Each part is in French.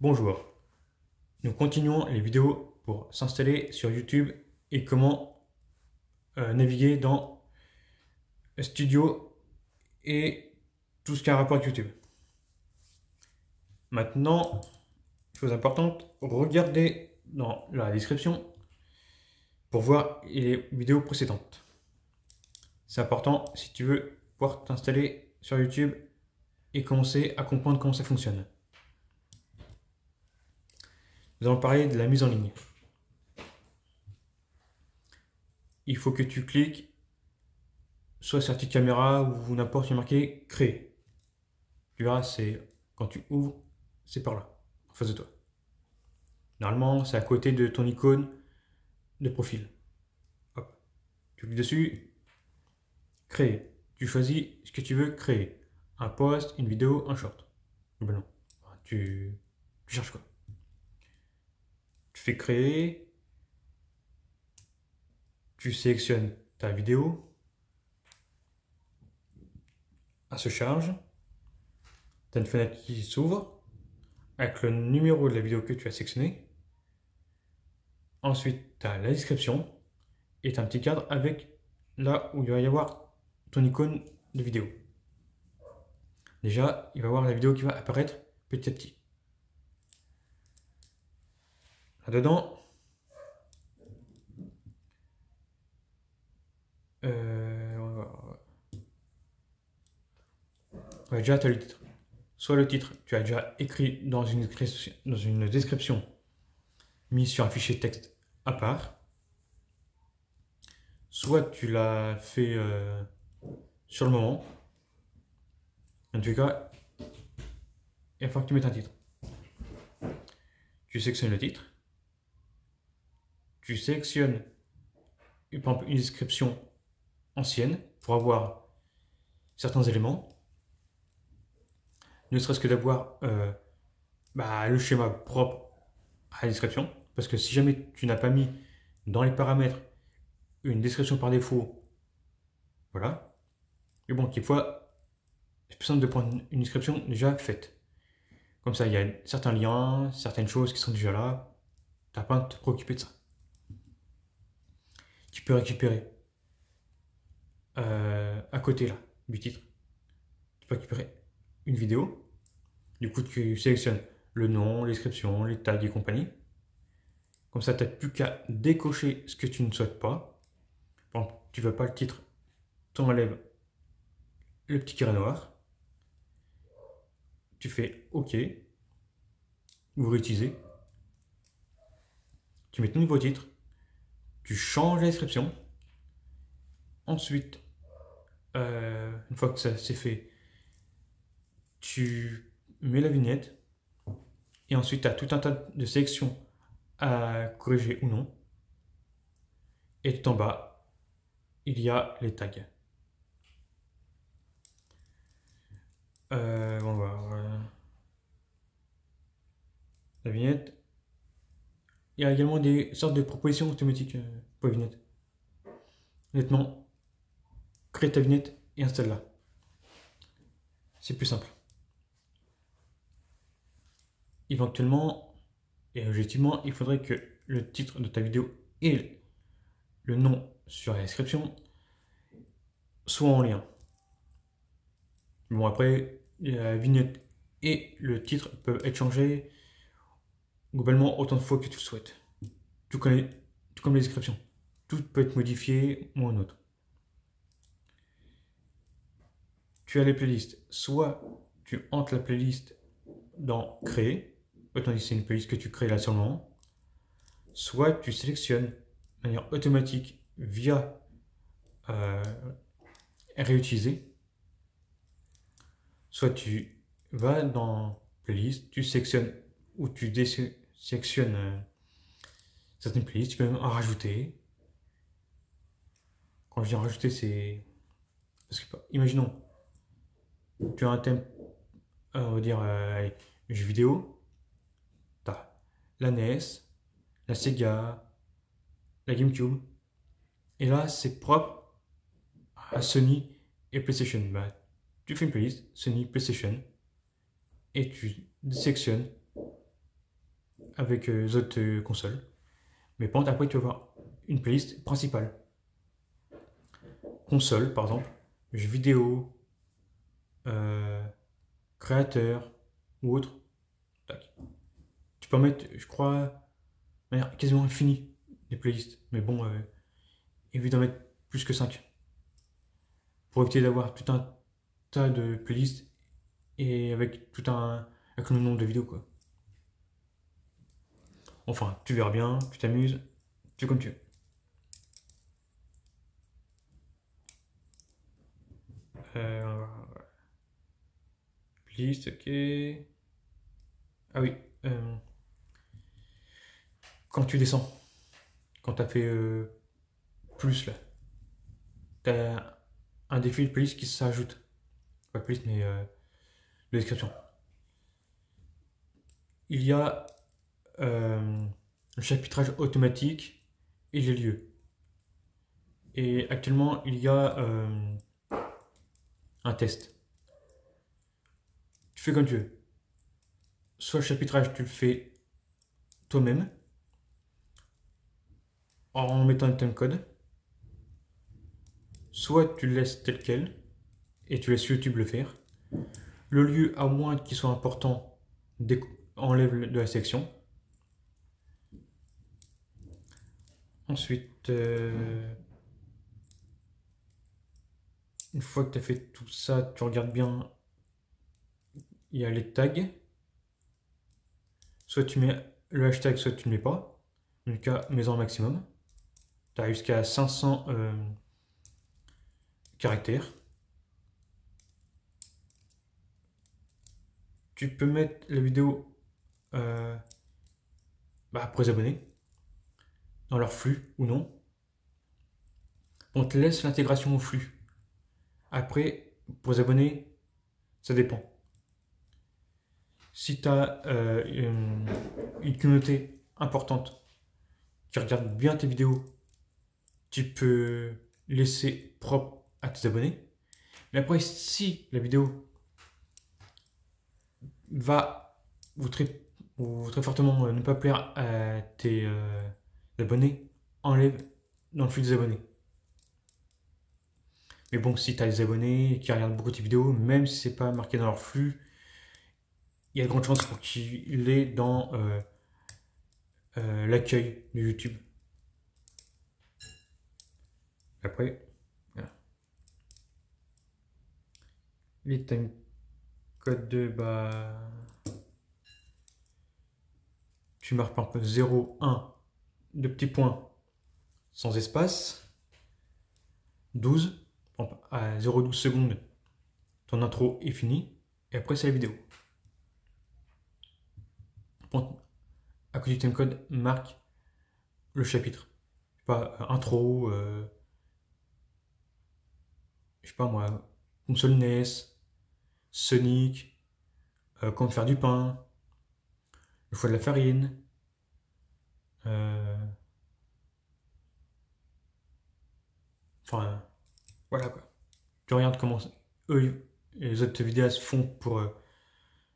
Bonjour, nous continuons les vidéos pour s'installer sur YouTube et comment naviguer dans Studio et tout ce qui a un rapport avec YouTube. Maintenant, chose importante, regardez dans la description pour voir les vidéos précédentes. C'est important si tu veux pouvoir t'installer sur YouTube et commencer à comprendre comment ça fonctionne. Nous allons parler de la mise en ligne. Il faut que tu cliques soit sur ta caméra ou n'importe où marqué créer. Tu verras, c'est quand tu ouvres, c'est par là, en face de toi. Normalement, c'est à côté de ton icône de profil. Hop. Tu cliques dessus, créer. Tu choisis ce que tu veux créer. Un post, une vidéo, un short. Ben non. Tu cherches quoi? Tu fais créer. Tu sélectionnes ta vidéo. Elle se charge. Tu as une fenêtre qui s'ouvre avec le numéro de la vidéo que tu as sélectionné. Ensuite, tu as la description et tu as un petit cadre avec là où il va y avoir ton icône de vidéo. Déjà, il va y avoir la vidéo qui va apparaître petit à petit. Là-dedans, déjà, tu as le titre. Soit le titre, tu as déjà écrit dans une description mis sur un fichier texte à part. Soit tu l'as fait sur le moment. En tout cas, il va falloir que tu mettes un titre. Tu sélectionnes le titre. Tu sélectionnes par exemple, une description ancienne pour avoir certains éléments. Ne serait-ce que d'avoir le schéma propre à la description. Parce que si jamais tu n'as pas mis dans les paramètres une description par défaut, voilà. Et bon, quelquefois, c'est plus simple de prendre une description déjà faite. Comme ça, il y a certains liens, certaines choses qui sont déjà là. Tu n'as pas à te préoccuper de ça. Tu peux récupérer à côté là, du titre. Tu peux récupérer une vidéo. Du coup, tu sélectionnes le nom, les descriptions, les tags et compagnie. Comme ça, tu n'as plus qu'à décocher ce que tu ne souhaites pas. Par exemple, tu ne veux pas le titre, tu enlèves le petit carré noir. Tu fais OK. Vous réutilisez. Tu mets ton nouveau titre. Tu changes la description. Ensuite, une fois que ça c'est fait, tu mets la vignette. Et ensuite, tu as tout un tas de sélections à corriger ou non. Et tout en bas, il y a les tags. On va voir la vignette. Il y a également des sortes de propositions automatiques pour la vignette. Honnêtement, crée ta vignette et installe-la. C'est plus simple. Éventuellement et objectivement, il faudrait que le titre de ta vidéo et le nom sur la description soient en lien. Bon, après, la vignette et le titre peuvent être changés globalement autant de fois que tu le souhaites. Tout comme les descriptions. Tout peut être modifié ou un autre. Tu as les playlists. Soit tu entres la playlist dans Créer, autant dire c'est une playlist que tu crées là sur le moment. Soit tu sélectionnes de manière automatique via réutiliser. Soit tu vas dans playlist, tu sélectionnes ou tu désélectionnes certaines playlists, tu peux même en rajouter. Quand je dis en rajouter, c'est parce que, imaginons, tu as un thème, on va dire, jeux vidéo, tu as la NES, la Sega, la GameCube, et là, c'est propre à Sony et PlayStation. Bah, tu fais une playlist, Sony, PlayStation, et tu sélectionnes avec les autres consoles. Mais par contre, après, tu vas avoir une playlist principale. Console, par exemple, jeux vidéo, créateur ou autre. Tac. Tu peux en mettre, je crois, de manière quasiment infinie des playlists. Mais bon, évite d'en mettre plus que 5. Pour éviter d'avoir tout un tas de playlists et avec avec le nombre de vidéos, quoi. Enfin, tu verras bien, tu t'amuses, tu fais comme tu veux. Playlist, ok. Ah oui. Quand tu descends, quand tu as fait plus là, tu as un défi de playlist qui s'ajoute. Pas playlist, mais de description. Il y a le chapitrage automatique et les lieux. Et actuellement, il y a un test. Tu fais comme tu veux. Soit le chapitrage, tu le fais toi-même en mettant un timecode. Soit tu le laisses tel quel et tu laisses YouTube le faire. Le lieu, à moins qu'il soit important, enlève de la section. Ensuite, une fois que tu as fait tout ça, tu regardes bien, il y a les tags. Soit tu mets le hashtag, soit tu ne mets pas. Dans le cas, mets-en un maximum. Tu as jusqu'à 500 caractères. Tu peux mettre la vidéo après les abonnés, dans leur flux ou non. On te laisse l'intégration au flux. Après, pour les abonnés, ça dépend. Si tu as une communauté importante qui regarde bien tes vidéos, tu peux laisser propre à tes abonnés. Mais après, si la vidéo va vous très fortement ne pas plaire à tes abonnés, enlève dans le flux des abonnés. Mais bon, si tu as des abonnés qui regardent beaucoup tes vidéos, même si c'est pas marqué dans leur flux, il y a de grandes chances pour qu'il est dans l'accueil de YouTube. Après, voilà. Les timecodes de tu marques par exemple 0, 1, deux petits points sans espace, 12, à 0,12 secondes, ton intro est fini, et après c'est la vidéo. À côté du timecode, marque le chapitre. Je sais pas, intro, je sais pas moi, console NES, Sonic, comment faire du pain, le choix de la farine, enfin, voilà quoi. Tu regardes comment eux, les autres vidéastes font pour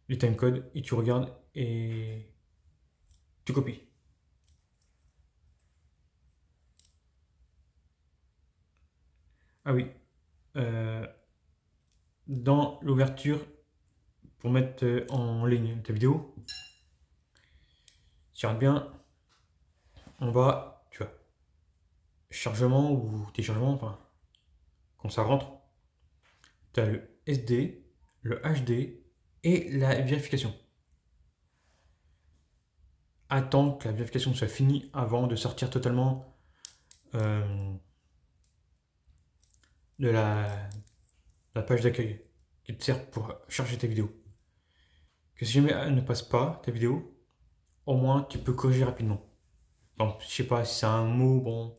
les timecodes, et tu regardes et tu copies. Ah oui, dans l'ouverture, pour mettre en ligne ta vidéo, tu regardes bien en bas, tu vois, chargement ou téléchargement, enfin, quand ça rentre, tu as le SD, le HD et la vérification. Attends que la vérification soit finie avant de sortir totalement de la page d'accueil qui te sert pour charger tes vidéos. Que si jamais elle ne passe pas ta vidéo, au moins tu peux corriger rapidement. Donc, je sais pas si c'est un mot, bon.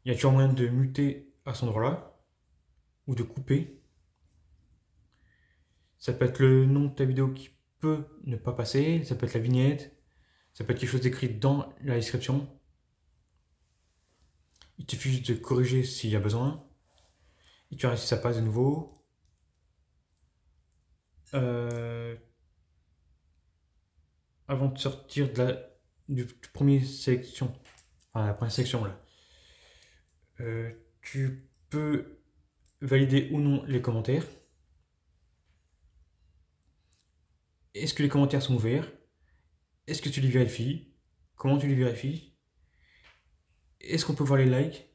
Il y a toujours moyen de muter à cet endroit-là ou de couper. Ça peut être le nom de ta vidéo qui peut ne pas passer, ça peut être la vignette, ça peut être quelque chose d'écrit dans la description. Il te suffit juste de corriger s'il y a besoin. Et tu verras si ça passe de nouveau. avant de sortir du premier sélection, enfin la première section là, tu peux valider ou non les commentaires. Est-ce que les commentaires sont ouverts? Est-ce que tu les vérifies? Comment tu les vérifies? Est-ce qu'on peut voir les likes?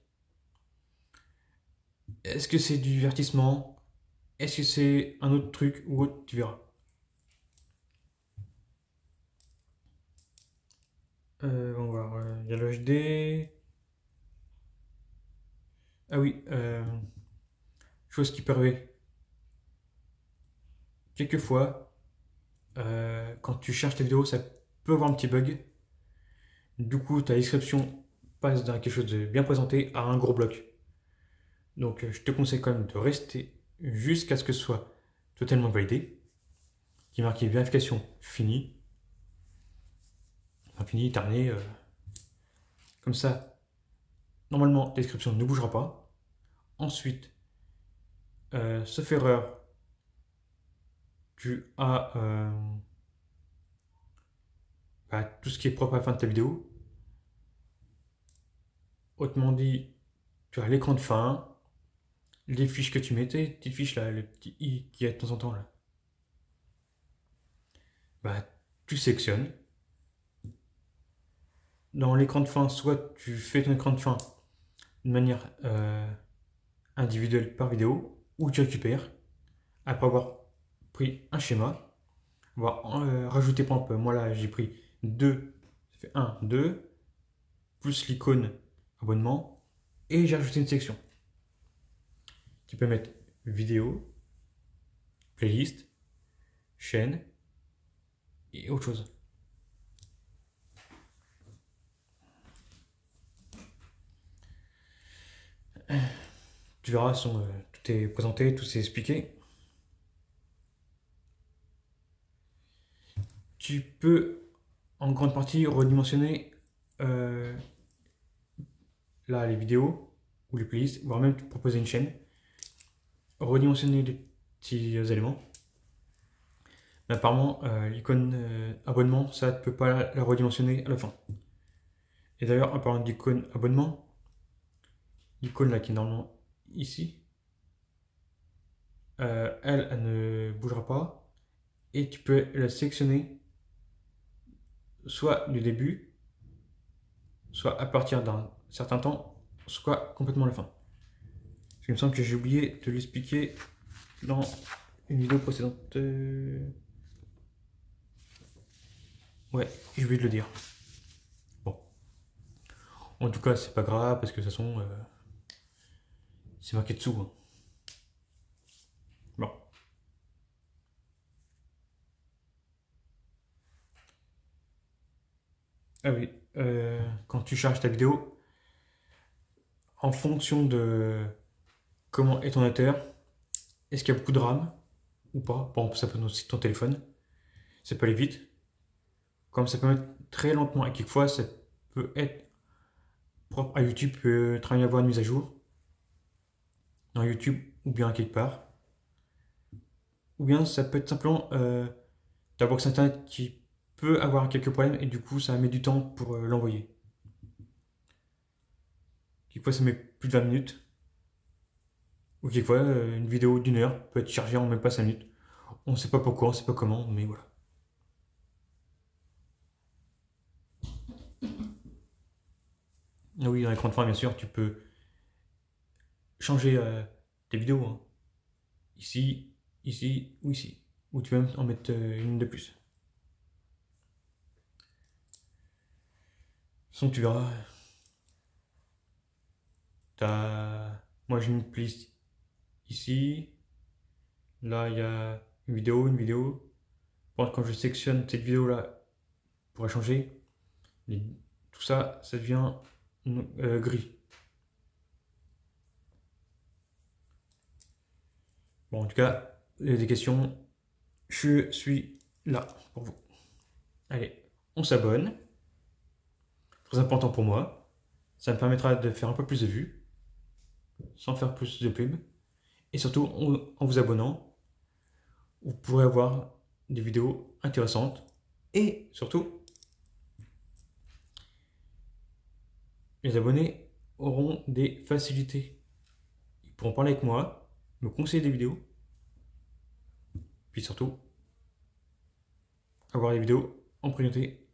Est-ce que c'est du divertissement? Est-ce que c'est un autre truc ou autre? Tu verras. On va voir. Il y a le HD. Ah oui. Chose qui peut arriver. Quelquefois, quand tu cherches ta vidéo, ça peut avoir un petit bug. Du coup, ta description passe d'un quelque chose de bien présenté à un gros bloc. Donc, je te conseille quand même de rester jusqu'à ce que ce soit totalement validé. Qui est marqué vérification finie. Enfin, fini, terminé. Comme ça, normalement, la description ne bougera pas. Ensuite, sauf erreur, tu as tout ce qui est propre à la fin de ta vidéo. Autrement dit, tu as l'écran de fin, les fiches que tu mettais, petites fiches là, le petit i qui est de temps en temps là. Tu sélectionnes. Dans l'écran de fin, soit tu fais ton écran de fin de manière individuelle par vidéo, ou tu récupères après avoir pris un schéma. On va rajouter par exemple, moi là j'ai pris 2, ça fait 1, 2, plus l'icône abonnement, et j'ai rajouté une section. Tu peux mettre vidéo, playlist, chaîne et autre chose. Tu verras, tout est présenté, tout est expliqué. Tu peux en grande partie redimensionner là les vidéos ou les playlists, voire même te proposer une chaîne, redimensionner les petits éléments. Mais apparemment, l'icône abonnement, ça ne peut pas la redimensionner à la fin. Et d'ailleurs, en parlant d'icône abonnement, l'icône là qui est normalement ici, elle ne bougera pas. Et tu peux la sélectionner soit du début, soit à partir d'un certain temps, soit complètement à la fin. Il me semble que j'ai oublié de l'expliquer dans une vidéo précédente. Ouais, j'ai oublié de le dire. Bon. En tout cas, c'est pas grave parce que de toute façon, c'est marqué dessous. Hein. Bon. Ah oui, quand tu charges ta vidéo, en fonction de comment est ton ordinateur, est-ce qu'il y a beaucoup de RAM ou pas? Bon, ça peut être aussi ton téléphone. Ça peut aller vite. Comme ça peut être très lentement et quelquefois ça peut être propre à YouTube, peut très bien avoir une mise à jour dans YouTube ou bien quelque part. Ou bien ça peut être simplement ta box internet qui peut avoir quelques problèmes et du coup ça met du temps pour l'envoyer. Quelquefois ça met plus de 20 minutes. Ou quelquefois une vidéo d'une heure peut être chargée en même pas 5 minutes. On ne sait pas pourquoi, on ne sait pas comment, mais voilà. Oui, dans l'écran de fin, bien sûr, tu peux changer tes vidéos. Hein. Ici, ici ou ici. Ou tu peux même en mettre une de plus. De toute façon, tu verras. Moi, j'ai une playlist ici. Là, il y a une vidéo, une vidéo. Bon, quand je sélectionne cette vidéo-là pour échanger, tout ça, ça devient gris. Bon, en tout cas, il y a des questions. Je suis là pour vous. Allez, on s'abonne. Très important pour moi. Ça me permettra de faire un peu plus de vues, sans faire plus de pub. Et surtout, en vous abonnant, vous pourrez avoir des vidéos intéressantes Et surtout, les abonnés auront des facilités. Ils pourront parler avec moi, me conseiller des vidéos, puis surtout, avoir les vidéos en priorité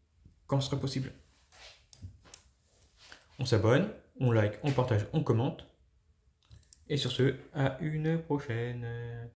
quand ce sera possible. On s'abonne, on like, on partage, on commente. Et sur ce, à une prochaine.